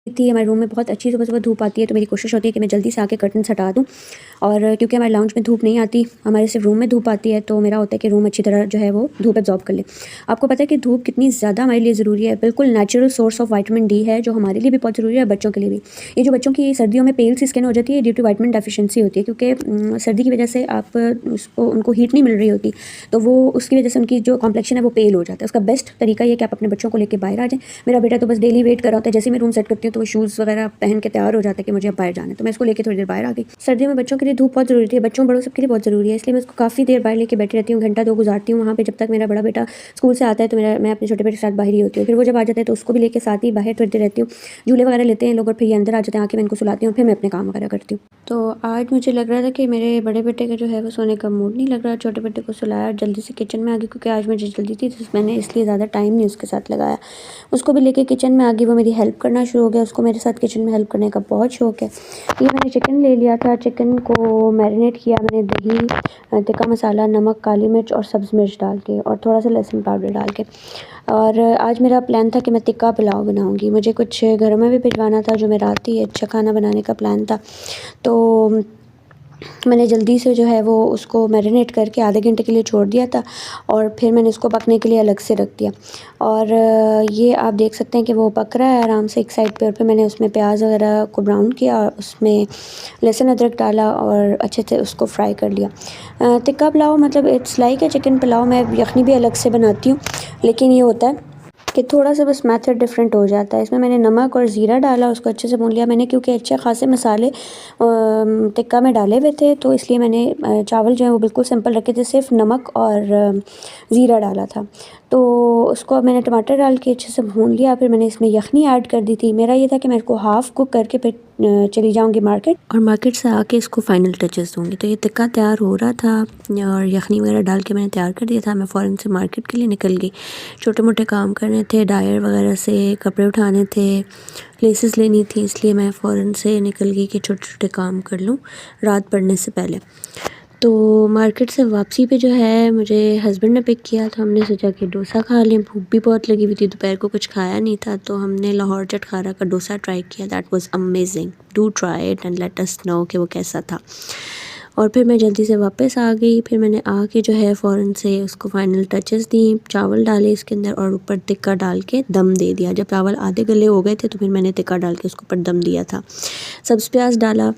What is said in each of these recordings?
थी। हमारे रूम में बहुत अच्छी सुबह-सुबह धूप आती है, तो मेरी कोशिश होती है कि मैं जल्दी से आके कर्टन्स हटा दूँ। और क्योंकि हमारे लाउंज में धूप नहीं आती, हमारे सिर्फ रूम में धूप आती है, तो मेरा होता है कि रूम अच्छी तरह जो है वो धूप एब्ज़ॉर्ब कर ले। आपको पता है कि धूप कितनी ज़्यादा हमारे लिए ज़रूरी है, बिल्कुल natural source of vitamin D है, जो हमारे लिए भी बहुत ज़रूरी है, बच्चों के लिए भी। ये जो बच्चों की सर्दियों में पेल सी स्किन हो जाती है, ड्यू टू विटामिन डेफिशिएंसी होती है, क्योंकि सर्दी की वजह से आप उनको हीट नहीं मिल रही होती, तो वो उसकी वजह से उनकी जो कॉम्प्लेक्शन है वो पेल हो जाता है। उसका बेस्ट तरीका ये है कि आप अपने बच्चों को लेके बाहर आ जाएँ। मेरा बेटा तो बस डेली वेट कर रहा होता है, जैसे ही मैं रूम सेट करती हूँ तो वो शूज़ वगैरह पहन के तैयार हो जाता है कि मुझे अब बाहर जाना है, तो मैं इसको लेके थोड़ी देर बाहर आ गई। सर्दियों में बच्चों के लिए धूप बहुत ज़रूरी है, बच्चों बड़ों सबके लिए बहुत ज़रूरी है, इसलिए मैं उसको काफ़ी देर बाहर लेके बैठी रहती हूँ, घंटा 2 गुज़ारती हूँ वहाँ पे, जब तक मेरा बड़ा बेटा स्कूल से आता है तो मैं अपने छोटे बेटे के साथ बाहर ही होती हूँ। फिर वो जब आ जाता है तो उसको भी लेके साथ ही बाहर थोड़ी देर रहती हूँ, झूले वगैरह लेते हैं लोग और फिर ये अंदर आ जाते हैं, आके मैं इनको सुलाती हूँ, फिर मैं अपने काम वगैरह करती हूँ। तो आज मुझे लग रहा था कि मेरे बड़े बेटे का जो है वो सोने का मूड नहीं लग रहा, छोटे बेटे को सुलाया और जल्दी से किचन में आ गई, क्योंकि आज मुझे जल्दी थी, तो मैंने इसलिए ज़्यादा टाइम नहीं उसके साथ लगाया। उसको भी लेके किचन में आ गई, वो मेरी हेल्प करना शुरू हो गया, उसको मेरे साथ किचन में हेल्प करने का बहुत शौक है। ये मैंने चिकन ले लिया था, चिकन को मैरिनेट किया मैंने दही, टिक्का मसाला, नमक, काली मिर्च और सब्ज़ मिर्च डाल के और थोड़ा सा लहसुन पाउडर डाल के। और आज मेरा प्लान था कि मैं टिक्का पुलाव बनाऊँगी, मुझे कुछ घरों में भी भिजवाना था, जो मेरा आती है अच्छा खाना बनाने का प्लान था। तो मैंने जल्दी से जो है वो उसको मैरिनेट करके आधे घंटे के लिए छोड़ दिया था और फिर मैंने उसको पकने के लिए अलग से रख दिया। और ये आप देख सकते हैं कि वो पक रहा है आराम से एक साइड पे, और फिर मैंने उसमें प्याज वगैरह को ब्राउन किया और उसमें लहसुन अदरक डाला और अच्छे से उसको फ्राई कर लिया। टिक्का पुलाव मतलब इट्स लाइक चिकन पुलाव, मैं यखनी भी अलग से बनाती हूँ, लेकिन ये होता है कि थोड़ा सा बस मेथड डिफरेंट हो जाता है। इसमें मैंने नमक और ज़ीरा डाला, उसको अच्छे से भून लिया मैंने, क्योंकि अच्छे खासे मसाले टिक्का में डाले हुए थे, तो इसलिए मैंने चावल जो है वो बिल्कुल सिंपल रखे थे, सिर्फ नमक और ज़ीरा डाला था। तो उसको अब मैंने टमाटर डाल के अच्छे से भून लिया, फिर मैंने इसमें यखनी ऐड कर दी थी। मेरा ये था कि मैं इसको हाफ़ कुक करके फिर चली जाऊँगी मार्केट, और मार्केट से आके इसको फ़ाइनल टचेस दूँगी। तो ये टिक्का तैयार हो रहा था और यखनी वगैरह डाल के मैंने तैयार कर दिया था। मैं फ़ौरन से मार्केट के लिए निकल गई, छोटे मोटे काम करने थे, डायर वगैरह से कपड़े उठाने थे, लेसेस लेनी थी, इसलिए मैं फ़ौरन से निकल गई कि छोटे-छोटे काम कर लूँ रात पड़ने से पहले। तो मार्केट से वापसी पे जो है मुझे हस्बैंड ने पिक किया, तो हमने सोचा कि डोसा खा लें, भूख भी बहुत लगी हुई थी, दोपहर को कुछ खाया नहीं था, तो हमने लाहौर चटखारा का डोसा ट्राई किया। That was amazing, do try it and let us know कि वो कैसा था। और फिर मैं जल्दी से वापस आ गई, फिर मैंने आके जो है फ़ौरन से उसको फ़ाइनल टचेस दी, चावल डाले इसके अंदर और ऊपर टिक्का डाल के दम दे दिया। जब चावल आधे गले हो गए थे तो फिर मैंने टिक्का डाल के उसके ऊपर दम दिया था। सब्ज़ प्याज डाला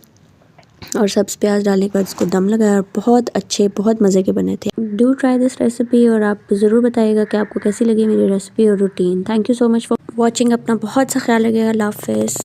और सब्ज़ प्याज डालने के बाद इसको दम लगाया और बहुत अच्छे, बहुत मज़े के बने थे। डू ट्राई दिस रेसिपी और आप ज़रूर बताइएगा कि आपको कैसी लगी मेरी रेसिपी और routine. Thank you so much for watching. अपना बहुत सा ख्याल रखिएगा। अल्लाह हाफ़िज़।